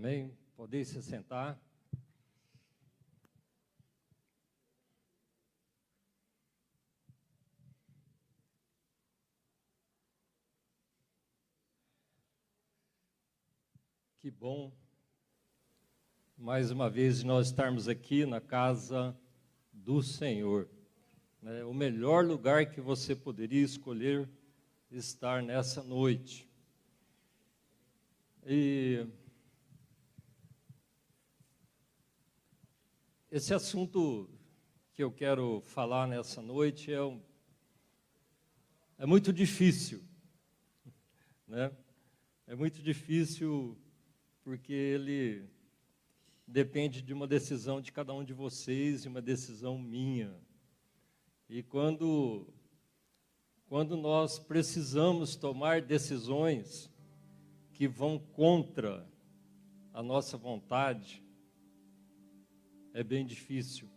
Amém? Podem se sentar. Que bom, mais uma vez, nós estarmos aqui na casa do Senhor. O melhor lugar que você poderia escolher estar nessa noite. E esse assunto que eu quero falar nessa noite é muito difícil, né? É muito difícil porque ele depende de uma decisão de cada um de vocês e uma decisão minha. E quando nós precisamos tomar decisões que vão contra a nossa vontade, é bem difícil,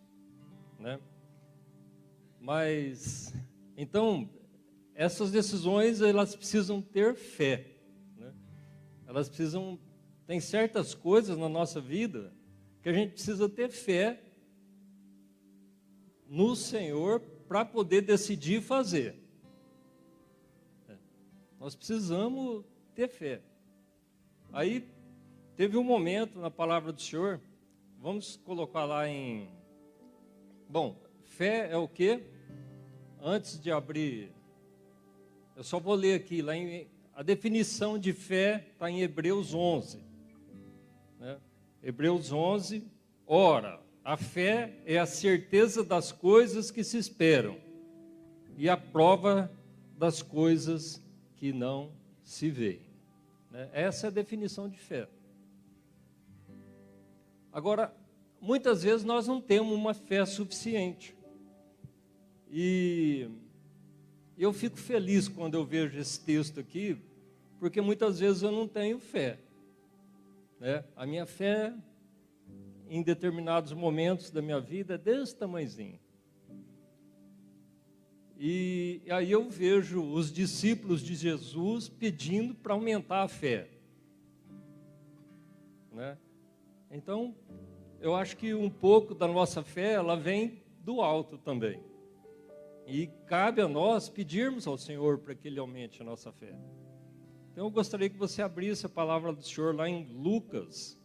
né? Mas, então, essas decisões, elas precisam ter fé, né? Elas precisam, tem certas coisas na nossa vida que a gente precisa ter fé no Senhor para poder decidir fazer. Nós precisamos ter fé. Aí, teve um momento na palavra do Senhor. Vamos colocar lá em... Bom, fé é o quê? Antes de abrir, eu só vou ler aqui, a definição de fé está em Hebreus 11. Né? Hebreus 11, ora, a fé é a certeza das coisas que se esperam e a prova das coisas que não se veem. Né? Essa é a definição de fé. Agora, muitas vezes nós não temos uma fé suficiente. E eu fico feliz quando eu vejo esse texto aqui, porque muitas vezes eu não tenho fé. Né? A minha fé, em determinados momentos da minha vida, é desse tamanhozinho. E aí eu vejo os discípulos de Jesus pedindo para aumentar a fé. Né? Então, eu acho que um pouco da nossa fé, ela vem do alto também. E cabe a nós pedirmos ao Senhor para que Ele aumente a nossa fé. Então, eu gostaria que você abrisse a palavra do Senhor lá em Lucas.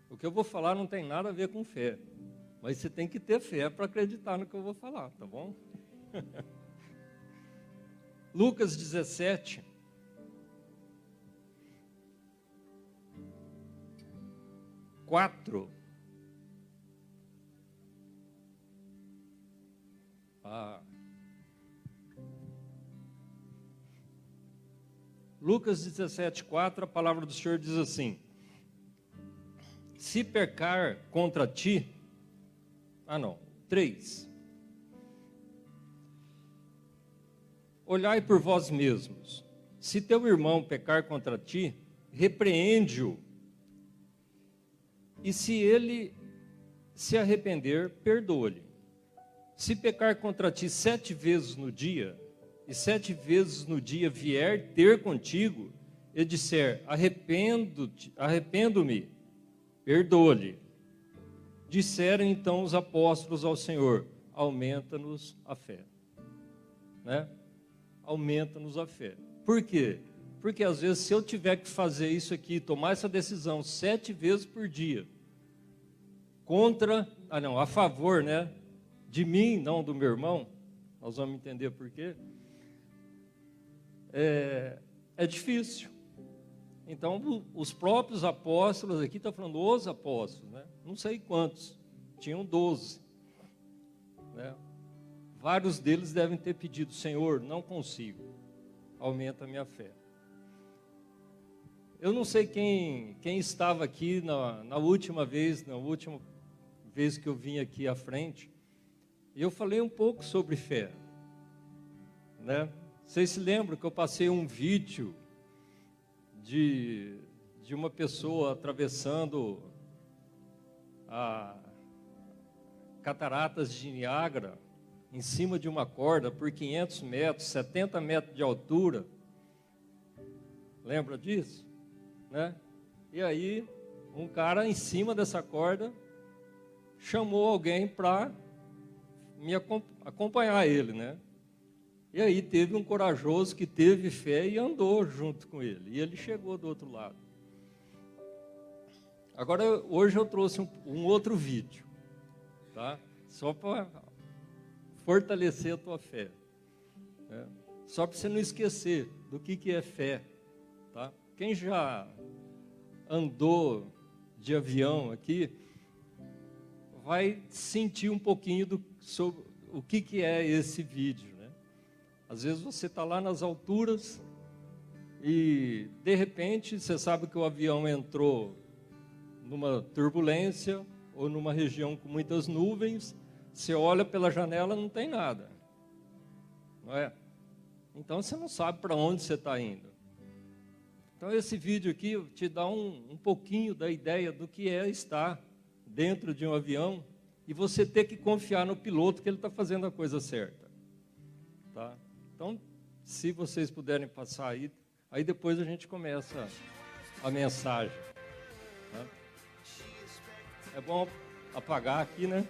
O que eu vou falar não tem nada a ver com fé, mas você tem que ter fé para acreditar no que eu vou falar, tá bom? Lucas 17. Lucas 17:4, a palavra do Senhor diz assim: se pecar contra ti, 3. Olhai por vós mesmos, se teu irmão pecar contra ti, repreende-o, e se ele se arrepender, perdoa-lhe. Se pecar contra ti 7 vezes no dia, e 7 vezes no dia vier ter contigo, e disser, arrependo-me, perdoa-lhe. Disseram então os apóstolos ao Senhor, aumenta-nos a fé. Né? Aumenta-nos a fé. Por quê? Porque às vezes se eu tiver que fazer isso aqui, tomar essa decisão 7 vezes por dia, a favor, né, de mim, não do meu irmão, nós vamos entender por quê. É difícil. Então, os próprios apóstolos, aqui está falando os apóstolos, né? Não sei quantos, tinham 12. Né? Vários deles devem ter pedido, Senhor, não consigo, aumenta a minha fé. Eu não sei quem estava aqui na última vez que eu vim aqui à frente, e eu falei um pouco sobre fé. Né? Vocês se lembram que eu passei um vídeo de uma pessoa atravessando a cataratas de Niágara em cima de uma corda por 500 metros, 70 metros de altura, Lembra disso? Né? E aí, um cara em cima dessa corda chamou alguém para acompanhar ele, né? E aí teve um corajoso que teve fé e andou junto com ele. E ele chegou do outro lado. Agora, hoje eu trouxe um outro vídeo, tá? Só para fortalecer a tua fé, né? Só para você não esquecer do que é fé, tá? Quem já andou de avião aqui vai sentir um pouquinho sobre o que é esse vídeo, né? Às vezes você está lá nas alturas e, de repente, você sabe que o avião entrou numa turbulência ou numa região com muitas nuvens, você olha pela janela, não tem nada, não é? Então você não sabe para onde você está indo. Então esse vídeo aqui te dá um pouquinho da ideia do que é estar dentro de um avião e você ter que confiar no piloto que ele está fazendo a coisa certa, tá? Então, se vocês puderem passar aí depois a gente começa a mensagem, tá? É bom apagar aqui, né?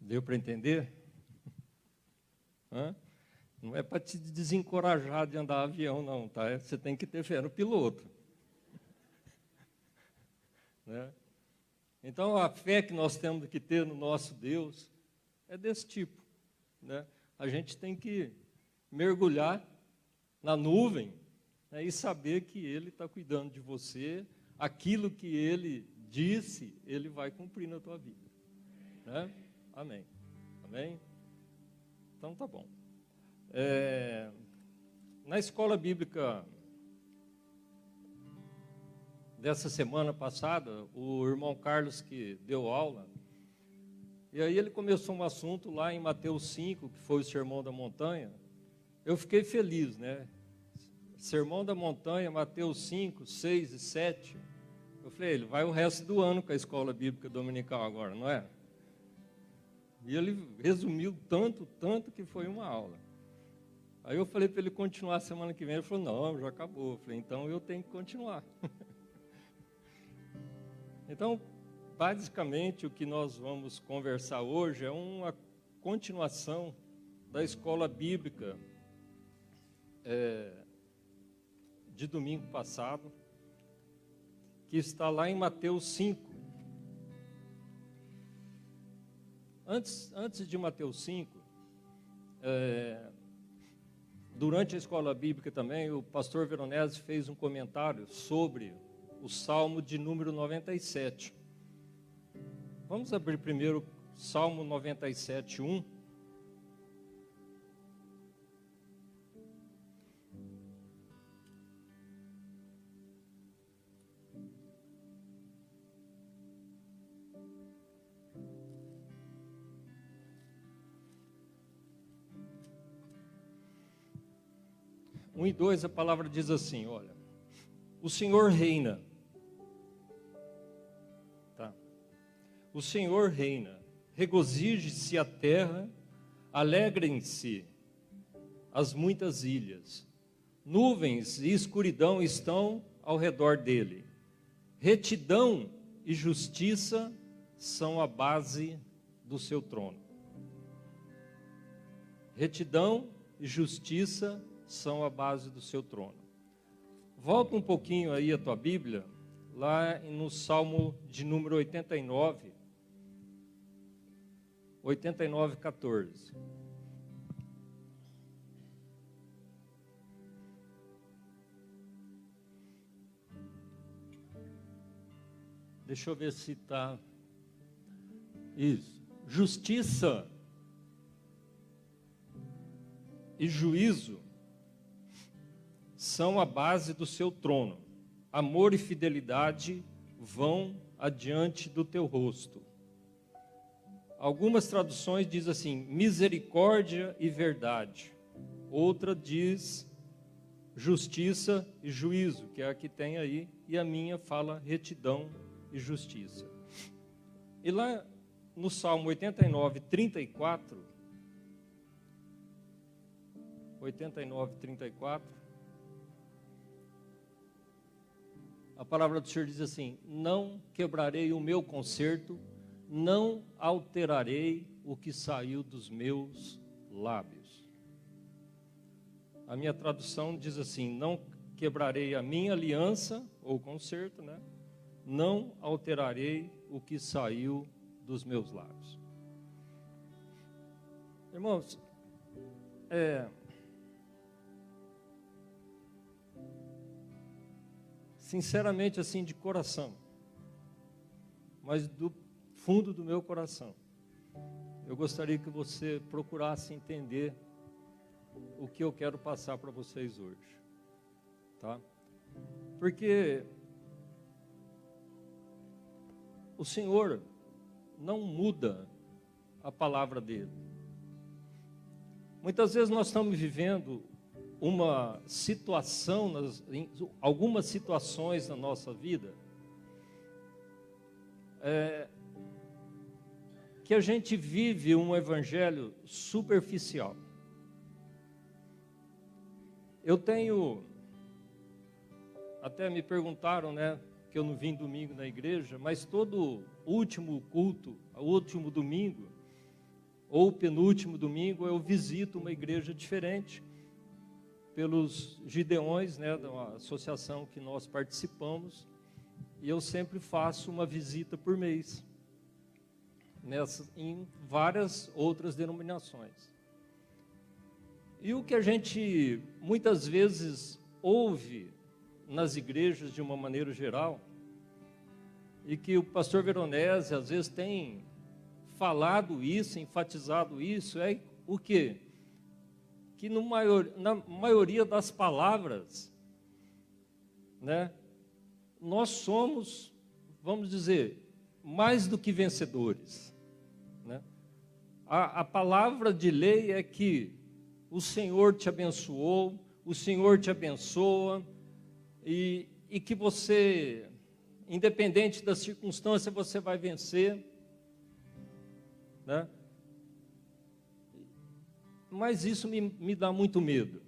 Deu para entender? Hã? Não é para te desencorajar de andar avião, não, tá? Você tem que ter fé no piloto. Né? Então, a fé que nós temos que ter no nosso Deus é desse tipo, né? A gente tem que mergulhar na nuvem, né, e saber que Ele está cuidando de você, aquilo que Ele disse, Ele vai cumprir na tua vida, né? Amém. Amém? Então, tá bom. Na escola bíblica dessa semana passada, o irmão Carlos que deu aula, e aí ele começou um assunto lá em Mateus 5, que foi o Sermão da Montanha. Eu fiquei feliz, né? Sermão da Montanha, Mateus 5, 6 e 7. Eu falei, ele vai o resto do ano com a escola bíblica dominical agora, não é? E ele resumiu tanto que foi uma aula. Aí eu falei para ele continuar semana que vem, ele falou, não, já acabou. Eu falei, então eu tenho que continuar. Então, basicamente, o que nós vamos conversar hoje é uma continuação da escola bíblica de domingo passado, que está lá em Mateus 5. Antes de Mateus 5, durante a escola bíblica também, o pastor Veronese fez um comentário sobre o Salmo de número 97. Vamos abrir primeiro Salmo 97, 1. Um e 2, a palavra diz assim, olha, o Senhor reina. Tá? O Senhor reina, regozije-se a terra alegrem-se as muitas ilhas. Nuvens e escuridão estão ao redor dele. Retidão e justiça são a base do seu trono. Retidão e justiça são a base do seu trono. Volta um pouquinho aí a tua Bíblia, lá no Salmo de número 89, 14. Deixa eu ver se está... Isso. Justiça e juízo são a base do seu trono. Amor e fidelidade vão adiante do teu rosto. Algumas traduções dizem assim, misericórdia e verdade. Outra diz justiça e juízo, que é a que tem aí, e a minha fala retidão e justiça. E lá no Salmo 89, 34, a palavra do Senhor diz assim, não quebrarei o meu concerto, não alterarei o que saiu dos meus lábios. A minha tradução diz assim, não quebrarei a minha aliança, ou concerto, né? Não alterarei o que saiu dos meus lábios. Irmãos, sinceramente assim de coração, mas do fundo do meu coração, eu gostaria que você procurasse entender o que eu quero passar para vocês hoje, tá? Porque o Senhor não muda a palavra dele. Muitas vezes nós estamos vivendo uma situação, algumas situações na nossa vida, que a gente vive um evangelho superficial. Eu tenho, até me perguntaram, né, que eu não vim domingo na igreja, mas todo último culto, o último domingo, ou penúltimo domingo, eu visito uma igreja diferente, pelos Gideões, né, da associação que nós participamos, e eu sempre faço uma visita por mês, em várias outras denominações. E o que a gente muitas vezes ouve nas igrejas de uma maneira geral, e que o pastor Veronese às vezes tem falado isso, enfatizado isso, é o quê? Que na maioria das palavras, né, nós somos, vamos dizer, mais do que vencedores, né? A palavra de lei é que o Senhor te abençoou, o Senhor te abençoa, e que você, independente da circunstância, você vai vencer, né? Mas isso me dá muito medo.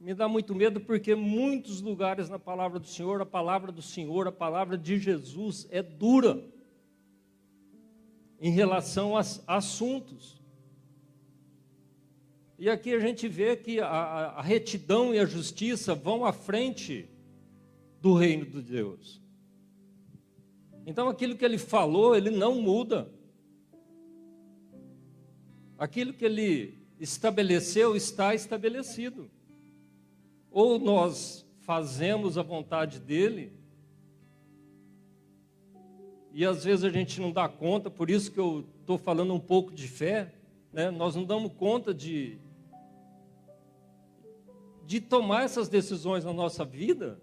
Me dá muito medo porque muitos lugares na palavra do Senhor, a palavra do Senhor, a palavra de Jesus é dura em relação a assuntos. E aqui a gente vê que a retidão e a justiça vão à frente do reino de Deus. Então aquilo que ele falou, ele não muda. Aquilo que ele estabeleceu, está estabelecido. Ou nós fazemos a vontade dele, e às vezes a gente não dá conta, por isso que eu estou falando um pouco de fé, né? Nós não damos conta de tomar essas decisões na nossa vida.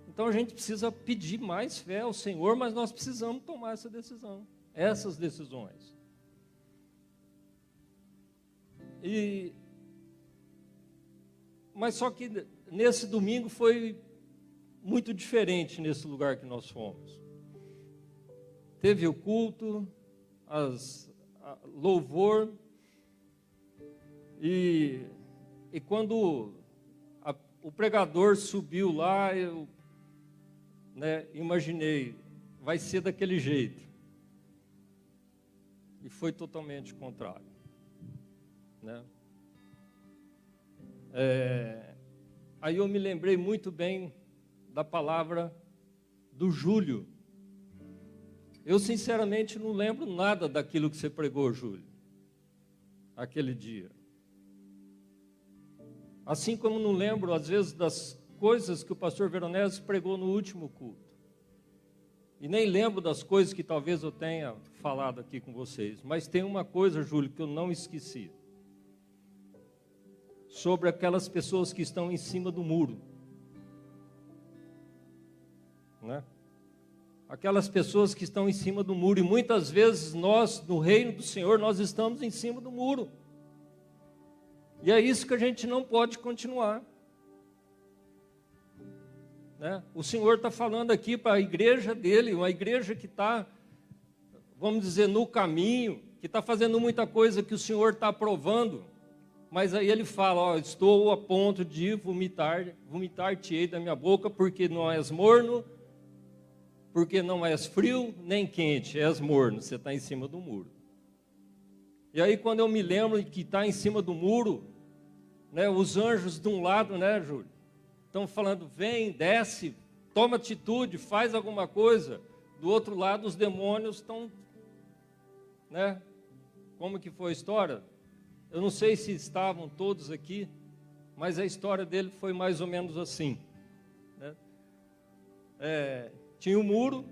Então a gente precisa pedir mais fé ao Senhor, mas nós precisamos tomar essa decisão, essas decisões. Mas só que nesse domingo foi muito diferente nesse lugar que nós fomos. Teve o culto, louvor, E quando o pregador subiu lá, eu, né, imaginei, vai ser daquele jeito. E foi totalmente contrário, né? Aí eu me lembrei muito bem da palavra do Júlio. Eu sinceramente não lembro nada daquilo que você pregou, Júlio, aquele dia. Assim como não lembro, às vezes, das coisas que o pastor Veronese pregou no último culto. E nem lembro das coisas que talvez eu tenha falado aqui com vocês. Mas tem uma coisa, Júlio, que eu não esqueci. Sobre aquelas pessoas que estão em cima do muro. Né? Aquelas pessoas que estão em cima do muro. E muitas vezes nós, no reino do Senhor, nós estamos em cima do muro. E é isso que a gente não pode continuar. Né? O Senhor está falando aqui para a igreja dele, uma igreja que está, vamos dizer, no caminho, que está fazendo muita coisa que o Senhor está aprovando, mas aí ele fala, ó, estou a ponto de vomitar-te-ei da minha boca, porque não és morno, porque não és frio, nem quente, és morno, você está em cima do muro. E aí quando eu me lembro que está em cima do muro, né, os anjos de um lado, né, Júlio, estão falando, vem, desce, toma atitude, faz alguma coisa. Do outro lado, os demônios estão, né? Como que foi a história? Eu não sei se estavam todos aqui, mas a história dele foi mais ou menos assim. Né? Tinha um muro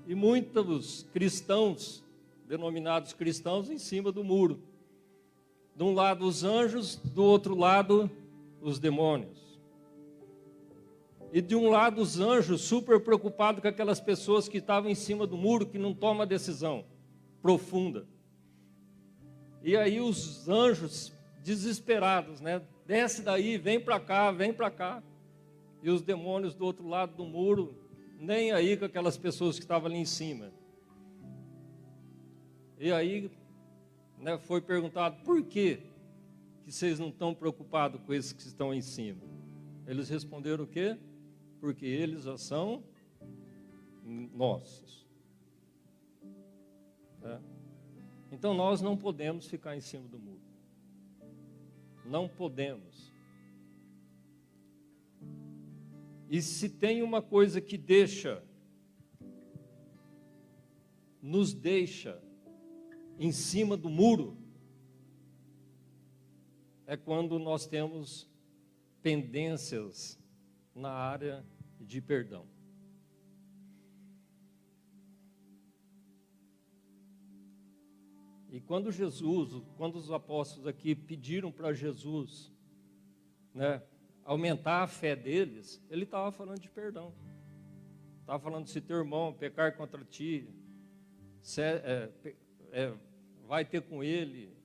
e muitos cristãos, denominados cristãos, em cima do muro. De um lado os anjos, do outro lado os demônios. E de um lado os anjos super preocupados com aquelas pessoas que estavam em cima do muro, que não tomam decisão profunda. E aí os anjos desesperados, né? Desce daí, vem para cá, vem para cá. E os demônios do outro lado do muro, nem aí com aquelas pessoas que estavam ali em cima. E aí, né, foi perguntado, por que vocês não estão preocupados com esses que estão em cima? Eles responderam o quê? Porque eles já são nossos. Tá? Então nós não podemos ficar em cima do muro. Não podemos. E se tem uma coisa que nos deixa em cima do muro, é quando nós temos pendências na área de perdão. E quando os apóstolos aqui pediram para Jesus, né, aumentar a fé deles, ele estava falando de perdão. Estava falando, se teu irmão pecar contra ti, vai ter com ele,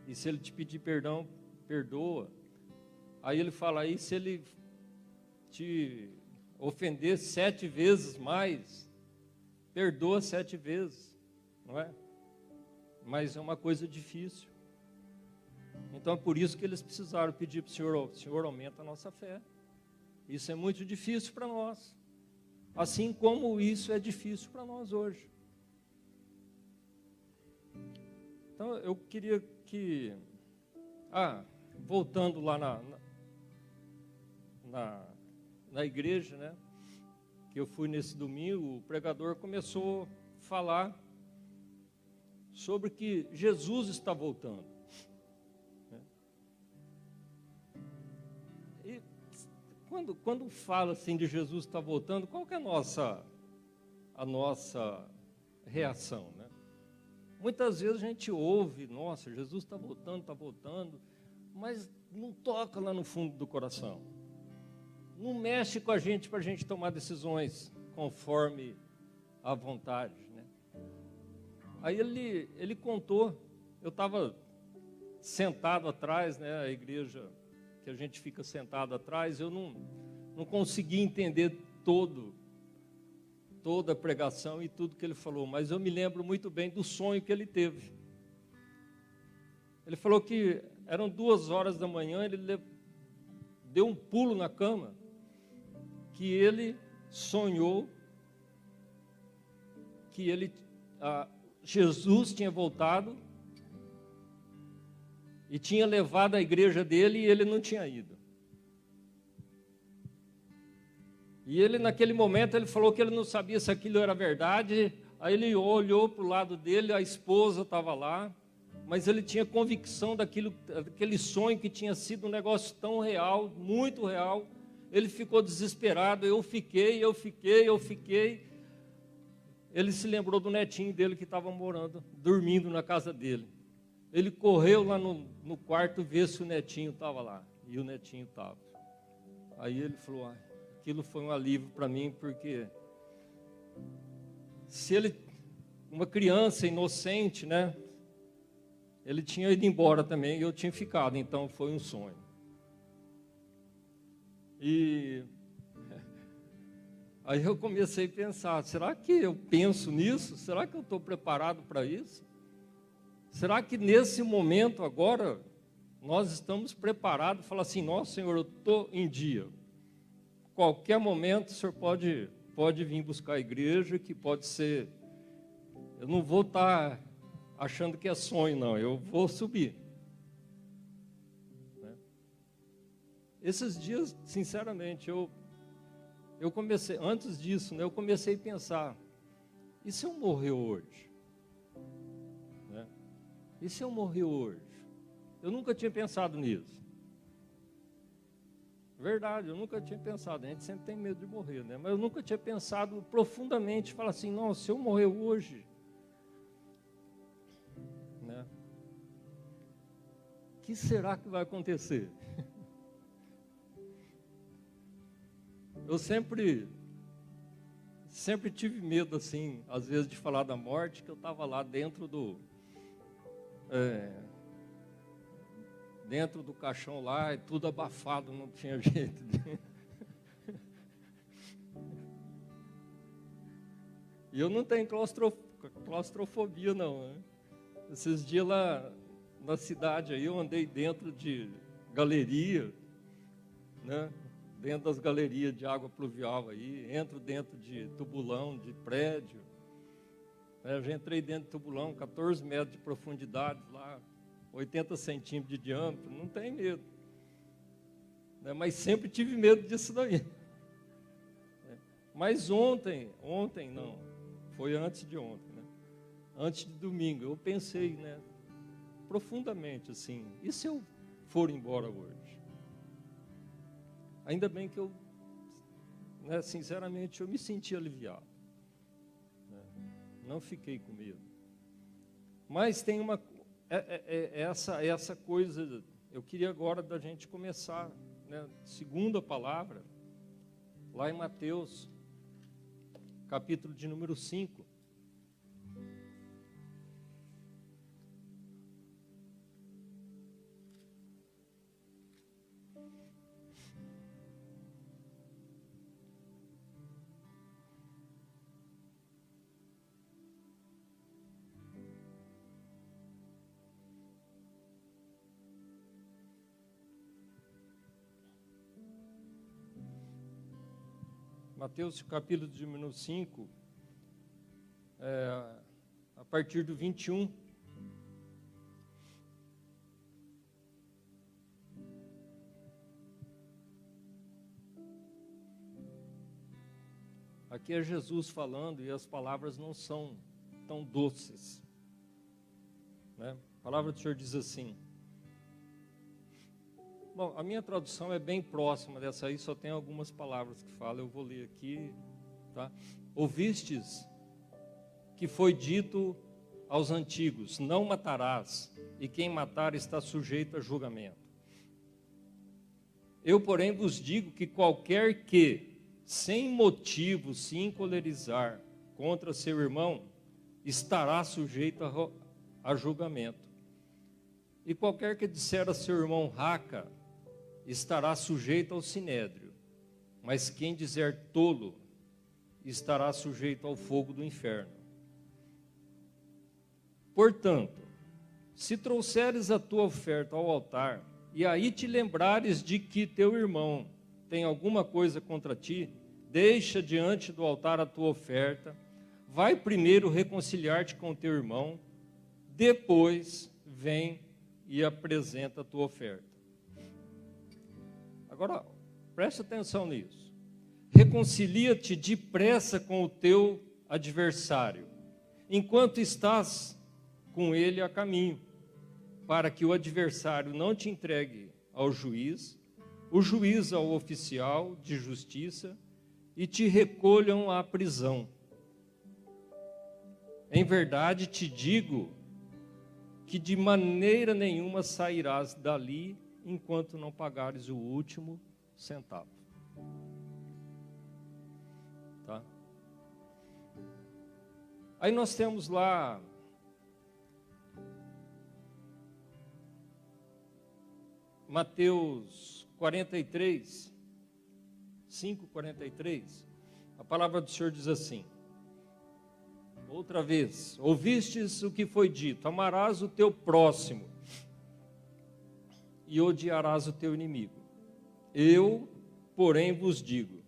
e se ele te pedir perdão, perdoa. Aí ele fala, aí se ele te ofender 7 vezes mais, perdoa 7 vezes, não é? Mas é uma coisa difícil. Então é por isso que eles precisaram pedir para o Senhor aumenta a nossa fé. Isso é muito difícil para nós, assim como isso é difícil para nós hoje. Então eu queria que, voltando lá na igreja, né, que eu fui nesse domingo, o pregador começou a falar sobre que Jesus está voltando. E quando fala assim de Jesus está voltando, qual que é a nossa reação, né? Muitas vezes a gente ouve, nossa, Jesus está voltando, mas não toca lá no fundo do coração. Não mexe com a gente para a gente tomar decisões conforme a vontade, né? Aí ele contou, eu estava sentado atrás, né, a igreja que a gente fica sentado atrás, eu não consegui entender toda a pregação e tudo que ele falou, mas eu me lembro muito bem do sonho que ele teve. Ele falou que eram 2 horas da manhã, ele deu um pulo na cama, que ele sonhou que Jesus tinha voltado e tinha levado a igreja dele e ele não tinha ido. E ele, naquele momento, ele falou que ele não sabia se aquilo era verdade. Aí ele olhou para o lado dele, a esposa estava lá, mas ele tinha convicção daquele sonho que tinha sido um negócio tão real, muito real. Ele ficou desesperado, eu fiquei. Ele se lembrou do netinho dele que estava dormindo na casa dele. Ele correu lá no quarto ver se o netinho estava lá. E o netinho estava. Aí ele falou, aquilo foi um alívio para mim, porque se uma criança inocente, né? Ele tinha ido embora também e eu tinha ficado, então foi um sonho. E aí eu comecei a pensar, será que eu penso nisso? Será que eu estou preparado para isso? Será que nesse momento agora, nós estamos preparados? Falar assim, nossa Senhor, eu estou em dia. Qualquer momento o Senhor pode vir buscar a igreja, que pode ser, eu não vou estar achando que é sonho, não, eu vou subir. Esses dias, sinceramente, eu comecei, antes disso, né, eu comecei a pensar, e se eu morrer hoje? Né? E se eu morrer hoje? Eu nunca tinha pensado nisso. Verdade, eu nunca tinha pensado, a gente sempre tem medo de morrer, né? Mas eu nunca tinha pensado profundamente, falar assim, não, se eu morrer hoje, né? O que será que vai acontecer? Eu sempre tive medo, assim, às vezes de falar da morte, que eu estava lá dentro do caixão lá, e tudo abafado, não tinha jeito de... E eu não tenho claustrofobia, não, né? Esses dias lá na cidade aí, eu andei dentro de galeria, né? Dentro das galerias de água pluvial aí, entro dentro de tubulão, de prédio. Eu já entrei dentro de tubulão, 14 metros de profundidade lá, 80 centímetros de diâmetro, não tem medo. Mas sempre tive medo disso daí. Mas ontem não, foi antes de ontem, né? Antes de domingo, eu pensei, né, profundamente assim, e se eu for embora hoje? Ainda bem que eu, né, sinceramente, eu me senti aliviado. Né? Não fiquei com medo. Mas tem essa coisa, eu queria agora da gente começar, né, segunda palavra, lá em Mateus, capítulo de número 5. Mateus, capítulo de número 5, a partir do 21. Aqui é Jesus falando e as palavras não são tão doces. Né? A palavra do Senhor diz assim. Bom, a minha tradução é bem próxima dessa aí, só tem algumas palavras que falam, eu vou ler aqui, tá? Ouvistes que foi dito aos antigos, não matarás, e quem matar está sujeito a julgamento. Eu, porém, vos digo que qualquer que, sem motivo, se encolerizar contra seu irmão, estará sujeito a julgamento. E qualquer que disser a seu irmão raca, estará sujeito ao sinédrio, mas quem dizer tolo, estará sujeito ao fogo do inferno. Portanto, Se trouxeres a tua oferta ao altar, e aí te lembrares de que teu irmão tem alguma coisa contra ti, deixa diante do altar a tua oferta, vai primeiro reconciliar-te com teu irmão, depois vem e apresenta a tua oferta. Agora, preste atenção nisso. Reconcilia-te depressa com o teu adversário, enquanto estás com ele a caminho, para que o adversário não te entregue ao juiz, o juiz ao oficial de justiça, e te recolham à prisão. Em verdade te digo que de maneira nenhuma sairás dali enquanto não pagares o último centavo. Tá? Aí nós temos lá Mateus 43, 5:43, a palavra do Senhor diz assim: outra vez, ouvistes o que foi dito, amarás o teu próximo e odiarás o teu inimigo. Eu, porém, vos digo,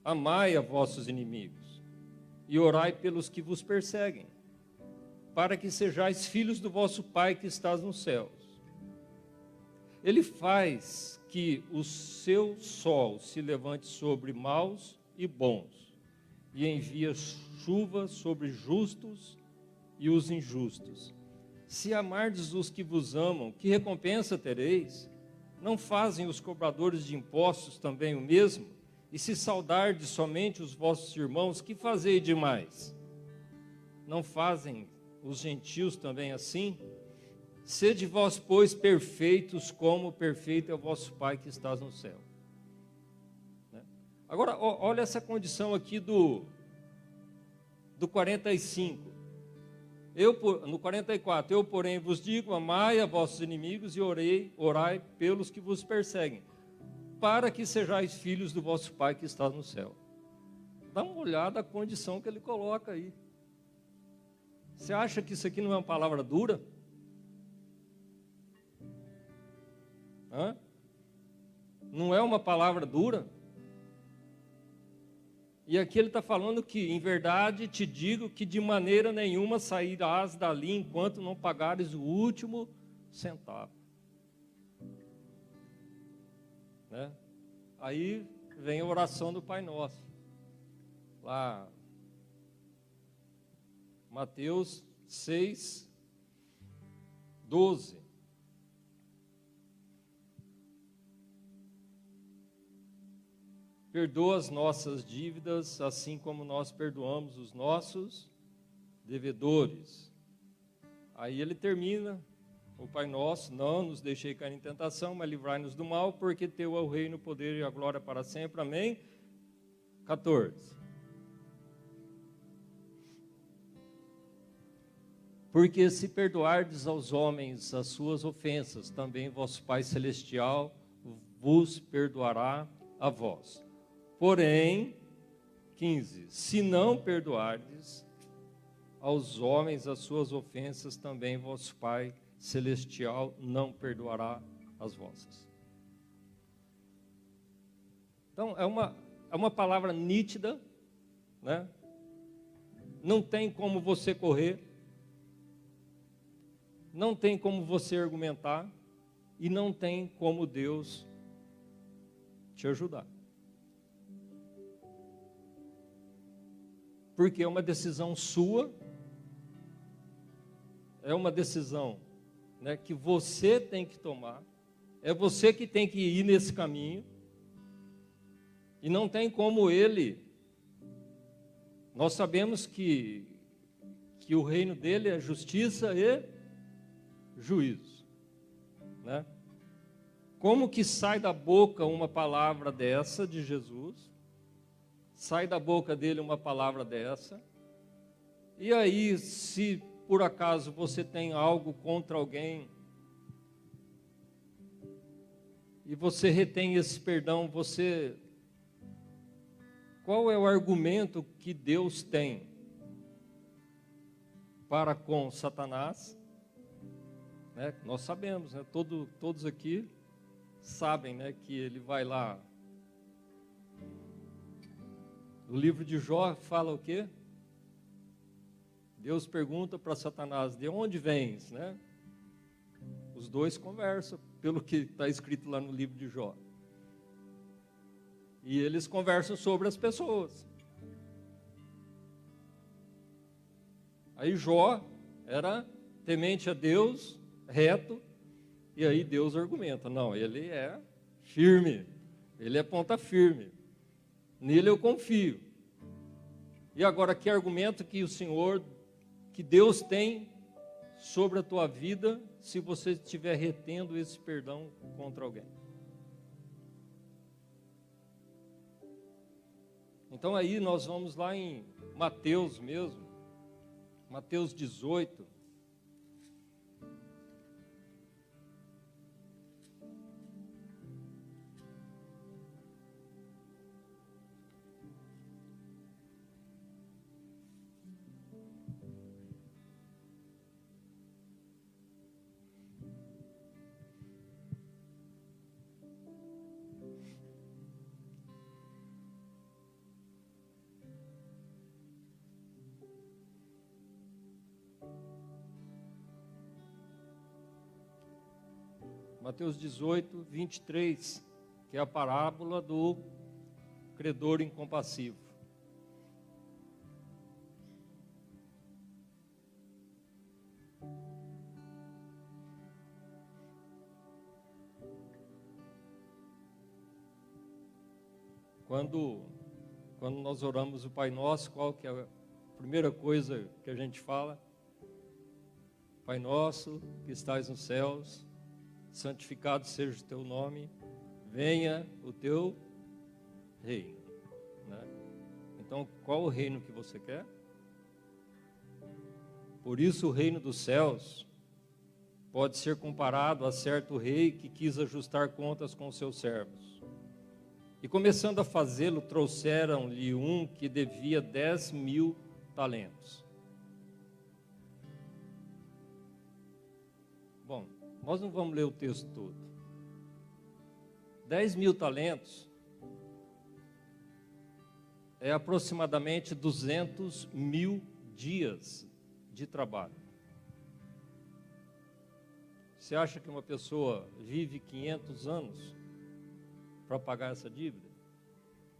amai a vossos inimigos e orai pelos que vos perseguem, para que sejais filhos do vosso Pai que estás nos céus. Ele faz que o seu sol se levante sobre maus e bons, e envia chuva sobre justos e os injustos. Se amardes os que vos amam, que recompensa tereis? Não fazem os cobradores de impostos também o mesmo? E se saudardes somente os vossos irmãos, que fazei demais? Não fazem os gentios também assim? Sede vós, pois, perfeitos, como perfeito é o vosso Pai que estás no céu. Agora, olha essa condição aqui do 45. No 44, eu, porém, vos digo, amai a vossos inimigos e orai pelos que vos perseguem, para que sejais filhos do vosso Pai que está no céu. Dá uma olhada à condição que ele coloca aí. Você acha que isso aqui não é uma palavra dura? Hã? Não é uma palavra dura? E aqui ele está falando que, em verdade, te digo que de maneira nenhuma sairás dali enquanto não pagares o último centavo. Né? Aí vem a oração do Pai Nosso. Lá, Mateus 6, 12. Perdoa as nossas dívidas, assim como nós perdoamos os nossos devedores. Aí ele termina, o Pai Nosso, não nos deixei cair em tentação, mas livrai-nos do mal, porque teu é o reino, o poder e a glória para sempre. Amém? 14. Porque se perdoardes aos homens as suas ofensas, também vosso Pai Celestial vos perdoará a vós. Porém, 15, se não perdoardes aos homens as suas ofensas, também vosso Pai Celestial não perdoará as vossas. Então, é uma palavra nítida, né? Não tem como você correr, não tem como você argumentar, e não tem como Deus te ajudar. Porque é uma decisão sua, é uma decisão, né, que você tem que tomar, é você que tem que ir nesse caminho, e não tem como ele. Nós sabemos que o reino dele é justiça e juízo, né? Como que sai da boca uma palavra dessa de Jesus? Sai da boca dele uma palavra dessa, e aí, se por acaso você tem algo contra alguém, e você retém esse perdão, qual é o argumento que Deus tem para com Satanás né? Nós sabemos, né? Todos aqui sabem, né, que ele vai lá. O livro de Jó fala o quê? Deus pergunta para Satanás: de onde vens, né? Os dois conversam, pelo que está escrito lá no livro de Jó. E eles conversam sobre as pessoas. Aí Jó era temente a Deus, reto, e aí Deus argumenta: não, ele é firme, ele é ponta firme, nele eu confio. E agora, que argumento que o Senhor, que Deus tem sobre a tua vida, se você estiver retendo esse perdão contra alguém? Então aí nós vamos lá em Mateus mesmo, Mateus 18. Mateus 18, 23, que é a parábola do credor incompassivo. Quando nós oramos o Pai Nosso, qual que é a primeira coisa que a gente fala? Pai Nosso, que estais nos céus, santificado seja o teu nome, venha o teu reino, né? Então, qual o reino que você quer? Por isso o reino dos céus pode ser comparado a certo rei que quis ajustar contas com seus servos. E começando a fazê-lo, trouxeram-lhe um que devia 10.000 talentos. Bom, nós não vamos ler o texto todo. 10.000 talentos é aproximadamente 200.000 dias de trabalho. Você acha que uma pessoa vive 500 anos para pagar essa dívida?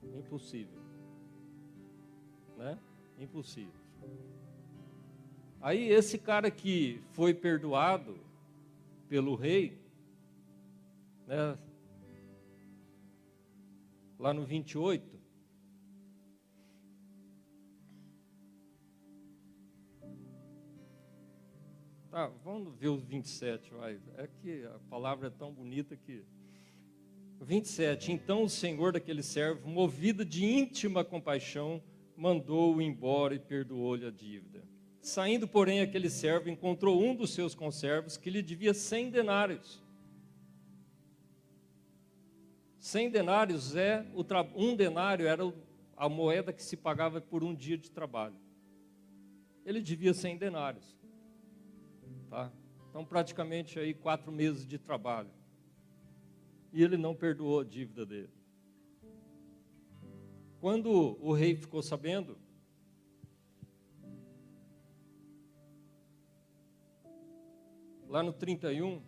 Impossível, né? Impossível. Aí esse cara que foi perdoado pelo rei, né, lá no 28, tá, vamos ver o 27, vai. É que a palavra é tão bonita que... 27, então o senhor daquele servo, movido de íntima compaixão, mandou-o embora e perdoou-lhe a dívida. Saindo, porém, aquele servo encontrou um dos seus conservos que lhe devia 100 denários. 100 denários um denário era a moeda que se pagava por um dia de trabalho. Ele devia 100 denários. Tá? Então, praticamente aí 4 meses de trabalho. E ele não perdoou a dívida dele. Quando o rei ficou sabendo, lá no 31,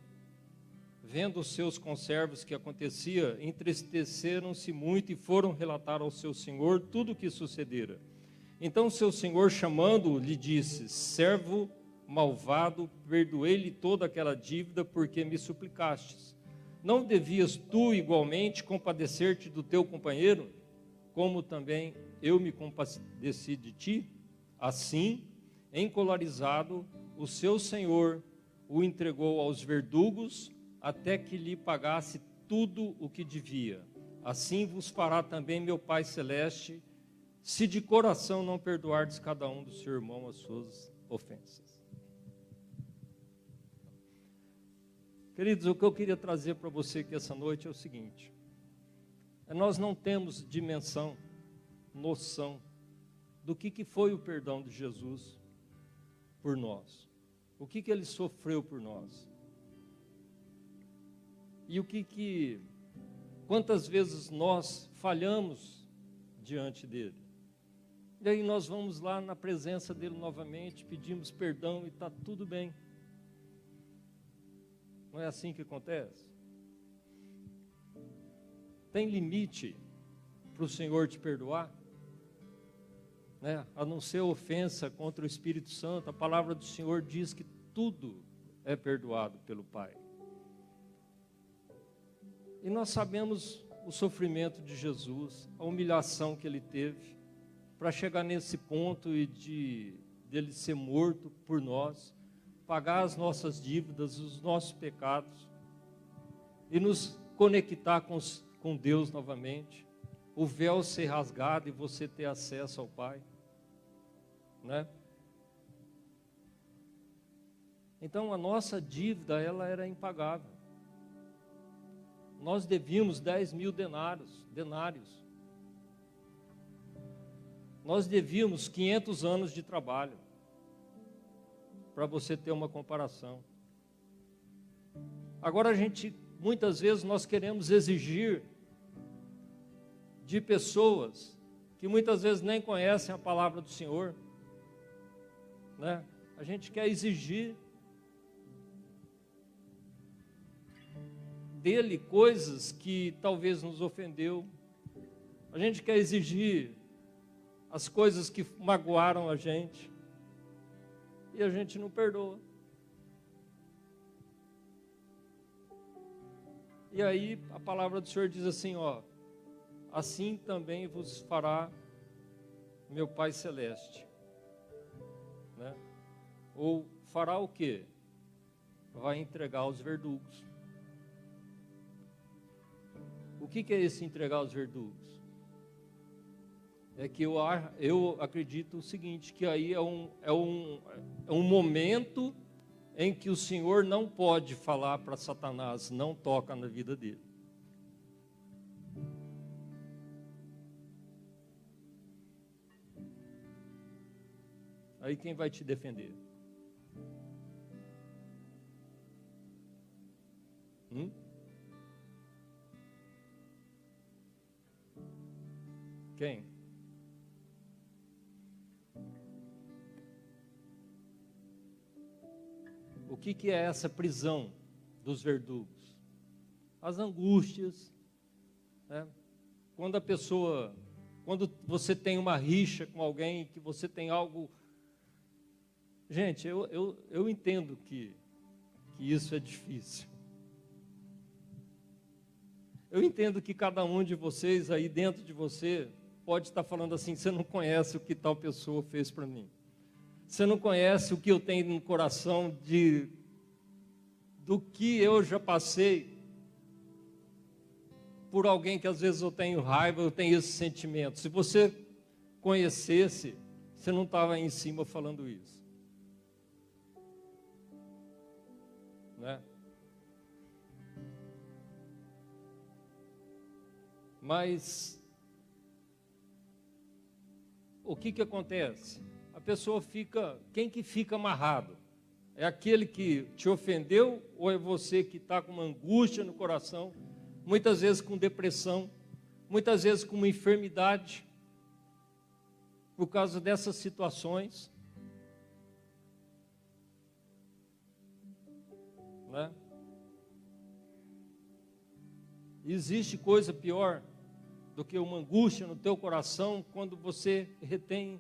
vendo os seus conservos que acontecia, entristeceram-se muito e foram relatar ao seu senhor tudo o que sucedera. Então seu senhor, chamando-o, lhe disse: servo malvado, perdoei-lhe toda aquela dívida porque me suplicastes. Não devias tu igualmente compadecer-te do teu companheiro, como também eu me compadeci de ti? Assim, encolarizado, o seu senhor o entregou aos verdugos até que lhe pagasse tudo o que devia. Assim vos fará também meu Pai Celeste, se de coração não perdoardes cada um do seu irmão as suas ofensas. Queridos, o que eu queria trazer para você aqui essa noite é o seguinte: nós não temos dimensão, noção do que foi o perdão de Jesus por nós. O que ele sofreu por nós. E quantas vezes nós falhamos diante dele. E aí nós vamos lá na presença dele novamente, pedimos perdão e está tudo bem. Não é assim que acontece? Tem limite para o Senhor te perdoar? Né? A não ser ofensa contra o Espírito Santo, a palavra do Senhor diz que tudo é perdoado pelo Pai. E nós sabemos o sofrimento de Jesus, a humilhação que ele teve, para chegar nesse ponto e dele ser morto por nós, pagar as nossas dívidas, os nossos pecados, e nos conectar com Deus novamente, o véu ser rasgado e você ter acesso ao Pai, né? Então a nossa dívida, ela era impagável. Nós devíamos 10.000 denários. Nós devíamos 500 anos de trabalho, para você ter uma comparação. Agora muitas vezes nós queremos exigir de pessoas que muitas vezes nem conhecem a palavra do Senhor, né? A gente quer exigir dele coisas que talvez nos ofendeu. A gente quer exigir as coisas que magoaram a gente e a gente não perdoa. E aí a palavra do Senhor diz assim, ó: assim também vos fará meu Pai Celeste, né? Ou fará o quê? Vai entregar os verdugos. O que é esse entregar os verdugos? É que eu acredito o seguinte, que aí é um momento em que o Senhor não pode falar para Satanás, não toca na vida dele. Aí quem vai te defender? Quem? O que é essa prisão dos verdugos? As angústias, né? Quando você tem uma rixa com alguém, que você tem algo... Gente, eu entendo que isso é difícil. Eu entendo que cada um de vocês aí dentro de você pode estar falando assim, você não conhece o que tal pessoa fez para mim. Você não conhece o que eu tenho no coração do que eu já passei por alguém que às vezes eu tenho raiva, eu tenho esse sentimento. Se você conhecesse, você não estava aí em cima falando isso, né? Mas o que acontece? A pessoa quem que fica amarrado? É aquele que te ofendeu ou é você que está com uma angústia no coração, muitas vezes com depressão, muitas vezes com uma enfermidade, por causa dessas situações, né? Existe coisa pior do que uma angústia no teu coração quando você retém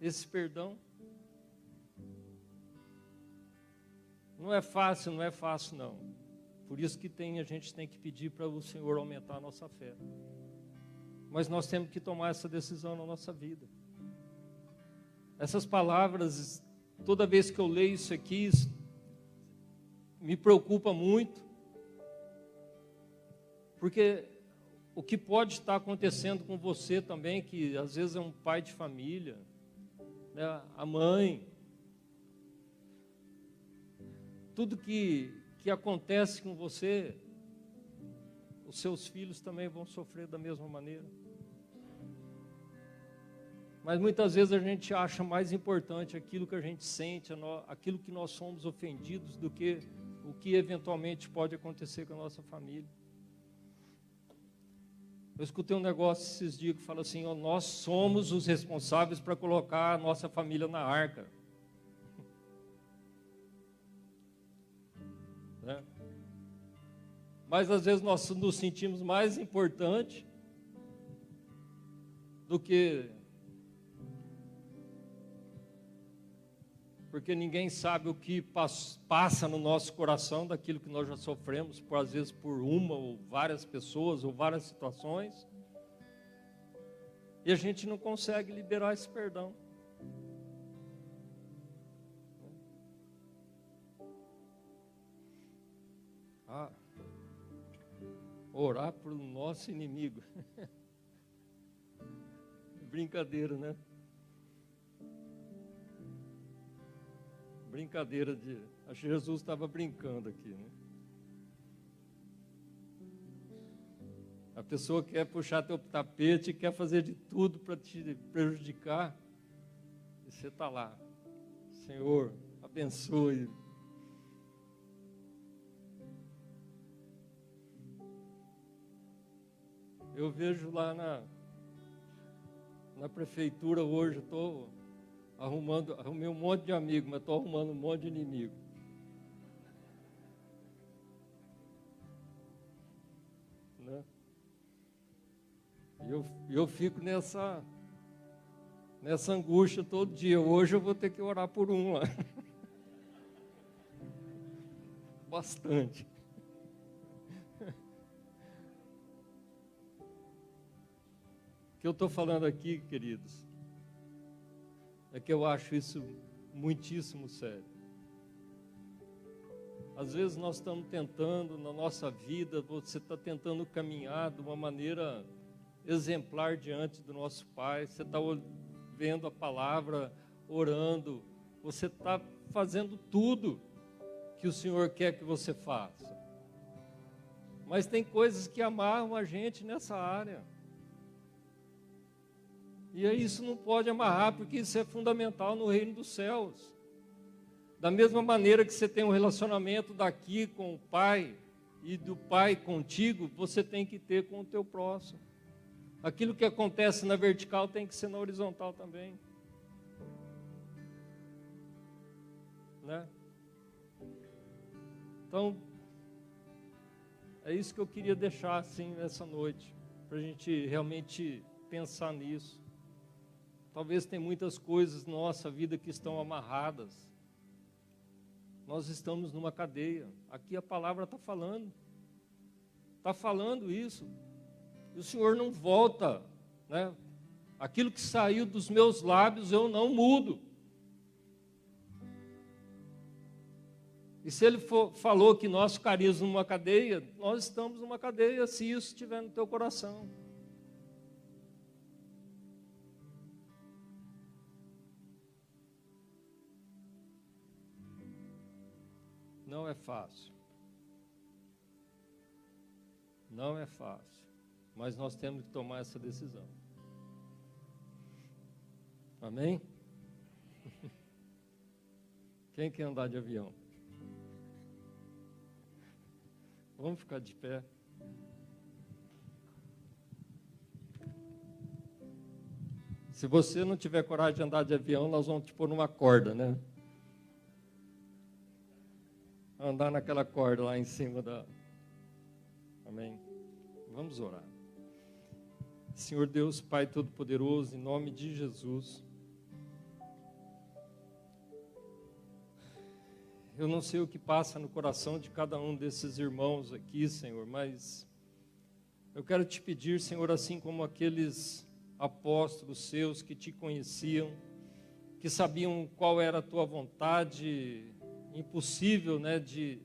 esse perdão? Não é fácil não. Por isso que a gente tem que pedir para o Senhor aumentar a nossa fé. Mas nós temos que tomar essa decisão na nossa vida. Essas palavras, toda vez que eu leio isso aqui, me preocupa muito, porque o que pode estar acontecendo com você também, que às vezes é um pai de família, né, a mãe, tudo que acontece com você, os seus filhos também vão sofrer da mesma maneira. Mas muitas vezes a gente acha mais importante aquilo que a gente sente, aquilo que nós somos ofendidos, do que o que eventualmente pode acontecer com a nossa família. Eu escutei um negócio esses dias que fala assim, ó, nós somos os responsáveis para colocar a nossa família na arca. Né? Mas às vezes nós nos sentimos mais importantes do que... Porque ninguém sabe o que passa no nosso coração daquilo que nós já sofremos, às vezes por uma ou várias pessoas ou várias situações. E a gente não consegue liberar esse perdão. Orar por nosso inimigo. Brincadeira, né? Brincadeira de... Acho que Jesus estava brincando aqui, né? A pessoa quer puxar teu tapete, quer fazer de tudo para te prejudicar. E você está lá. Senhor, abençoe. Eu vejo lá na prefeitura hoje, estou arrumei um monte de amigos, mas estou arrumando um monte de inimigo. Né? E eu fico nessa angústia todo dia. Hoje eu vou ter que orar por um lá. Bastante. O que eu estou falando aqui, queridos, é que eu acho isso muitíssimo sério. Às vezes nós estamos tentando, na nossa vida, você está tentando caminhar de uma maneira exemplar diante do nosso Pai, você está vendo a palavra, orando, você está fazendo tudo que o Senhor quer que você faça. Mas tem coisas que amarram a gente nessa área. E aí isso não pode amarrar, porque isso é fundamental no reino dos céus. Da mesma maneira que você tem um relacionamento daqui com o Pai, e do Pai contigo, você tem que ter com o teu próximo. Aquilo que acontece na vertical tem que ser na horizontal também. Né? Então, é isso que eu queria deixar assim nessa noite, para a gente realmente pensar nisso. Talvez tem muitas coisas na nossa vida que estão amarradas. Nós estamos numa cadeia. Aqui a palavra está falando. Está falando isso. E o Senhor não volta, né? Aquilo que saiu dos meus lábios eu não mudo. E se Ele falou que nós ficaríamos numa cadeia, nós estamos numa cadeia se isso estiver no teu coração. Não é fácil. Não é fácil. Mas nós temos que tomar essa decisão. Amém? Quem quer andar de avião? Vamos ficar de pé. Se você não tiver coragem de andar de avião, nós vamos te pôr numa corda, né? Andar naquela corda lá em cima da... Amém? Vamos orar. Senhor Deus, Pai Todo-Poderoso, em nome de Jesus, eu não sei o que passa no coração de cada um desses irmãos aqui, Senhor, mas eu quero te pedir, Senhor, assim como aqueles apóstolos seus que te conheciam, que sabiam qual era a tua vontade, impossível, né, de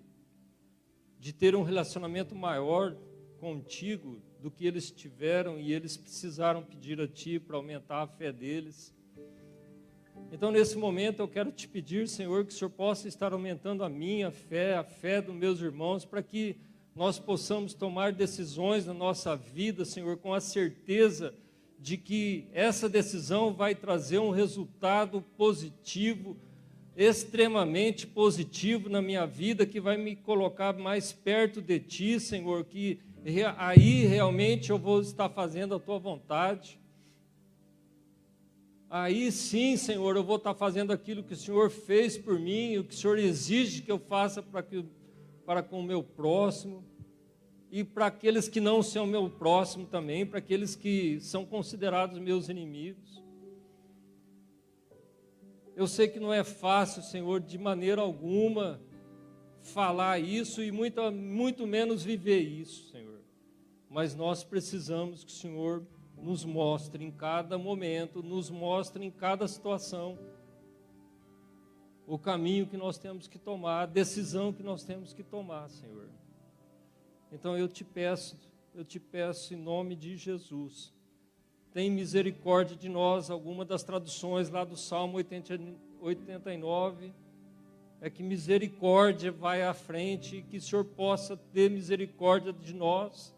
ter um relacionamento maior contigo do que eles tiveram, e eles precisaram pedir a Ti para aumentar a fé deles. Então, nesse momento, eu quero te pedir, Senhor, que o Senhor possa estar aumentando a minha fé, a fé dos meus irmãos, para que nós possamos tomar decisões na nossa vida, Senhor, com a certeza de que essa decisão vai trazer um resultado positivo extremamente positivo na minha vida, que vai me colocar mais perto de Ti, Senhor, que aí realmente eu vou estar fazendo a Tua vontade. Aí sim, Senhor, eu vou estar fazendo aquilo que o Senhor fez por mim, o que o Senhor exige que eu faça para com o meu próximo, e para aqueles que não são meu próximo também, para aqueles que são considerados meus inimigos. Eu sei que não é fácil, Senhor, de maneira alguma, falar isso e muito menos viver isso, Senhor. Mas nós precisamos que o Senhor nos mostre em cada momento, nos mostre em cada situação o caminho que nós temos que tomar, a decisão que nós temos que tomar, Senhor. Então eu te peço em nome de Jesus, tem misericórdia de nós. Alguma das traduções lá do Salmo 89 é que misericórdia vai à frente, e que o Senhor possa ter misericórdia de nós,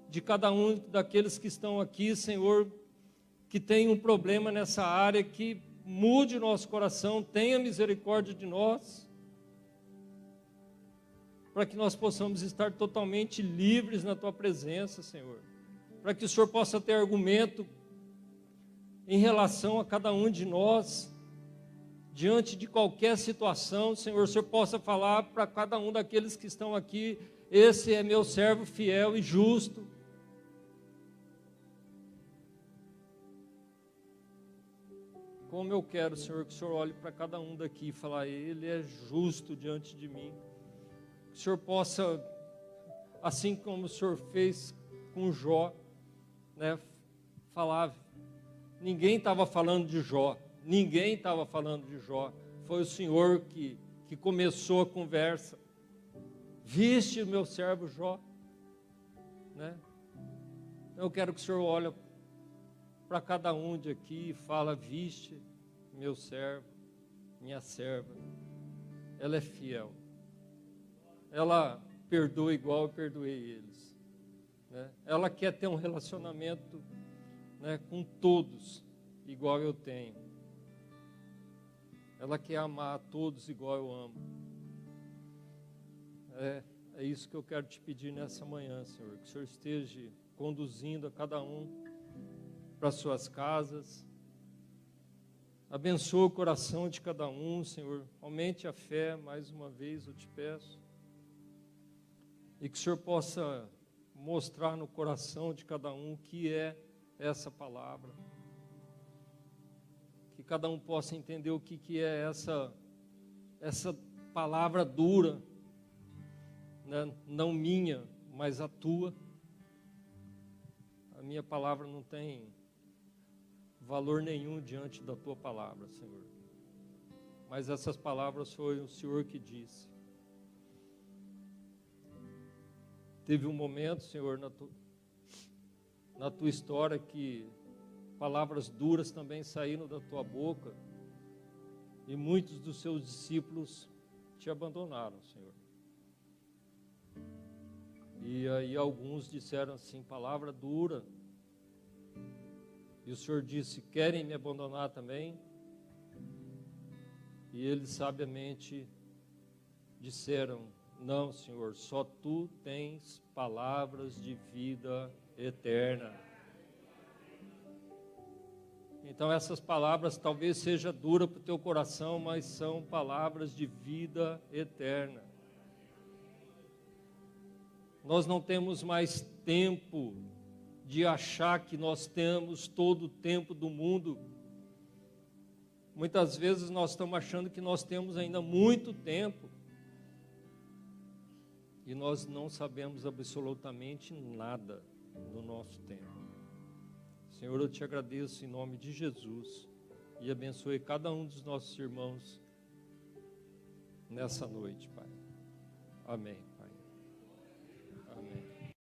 de cada um daqueles que estão aqui, Senhor, que tem um problema nessa área, que mude o nosso coração, tenha misericórdia de nós, para que nós possamos estar totalmente livres na Tua presença, Senhor, para que o Senhor possa ter argumento em relação a cada um de nós, diante de qualquer situação, Senhor, o Senhor possa falar para cada um daqueles que estão aqui: esse é meu servo fiel e justo. Como eu quero, Senhor, que o Senhor olhe para cada um daqui e falar: ele é justo diante de mim. Que o Senhor possa, assim como o Senhor fez com Jó, né, falar. Ninguém estava falando de Jó, foi o Senhor que começou a conversa. Viste o meu servo Jó, né? Eu quero que o Senhor olhe para cada um de aqui e fala: viste meu servo, minha serva, ela é fiel, ela perdoa igual eu perdoei eles, né? Ela quer ter um relacionamento, né, com todos igual eu tenho. Ela quer amar a todos igual eu amo. É isso que eu quero te pedir nessa manhã, Senhor, que o Senhor esteja conduzindo a cada um para suas casas. Abençoa o coração de cada um, Senhor. Aumente a fé, mais uma vez eu te peço. E que o Senhor possa mostrar no coração de cada um o que é essa palavra. Que cada um possa entender o que é essa palavra dura, né? Não minha, mas a tua. A minha palavra não tem valor nenhum diante da tua palavra, Senhor. Mas essas palavras foi o Senhor que disse. Teve um momento, Senhor, na tua história, que palavras duras também saíram da tua boca, e muitos dos seus discípulos te abandonaram, Senhor. E aí alguns disseram assim, palavra dura, e o Senhor disse: querem me abandonar também? E eles sabiamente disseram: não, Senhor, só Tu tens palavras de vida eterna. Então essas palavras talvez sejam duras para o teu coração, mas são palavras de vida eterna. Nós não temos mais tempo de achar que nós temos todo o tempo do mundo. Muitas vezes nós estamos achando que nós temos ainda muito tempo. E nós não sabemos absolutamente nada no nosso tempo. Senhor, eu te agradeço em nome de Jesus e abençoe cada um dos nossos irmãos nessa noite, Pai. Amém.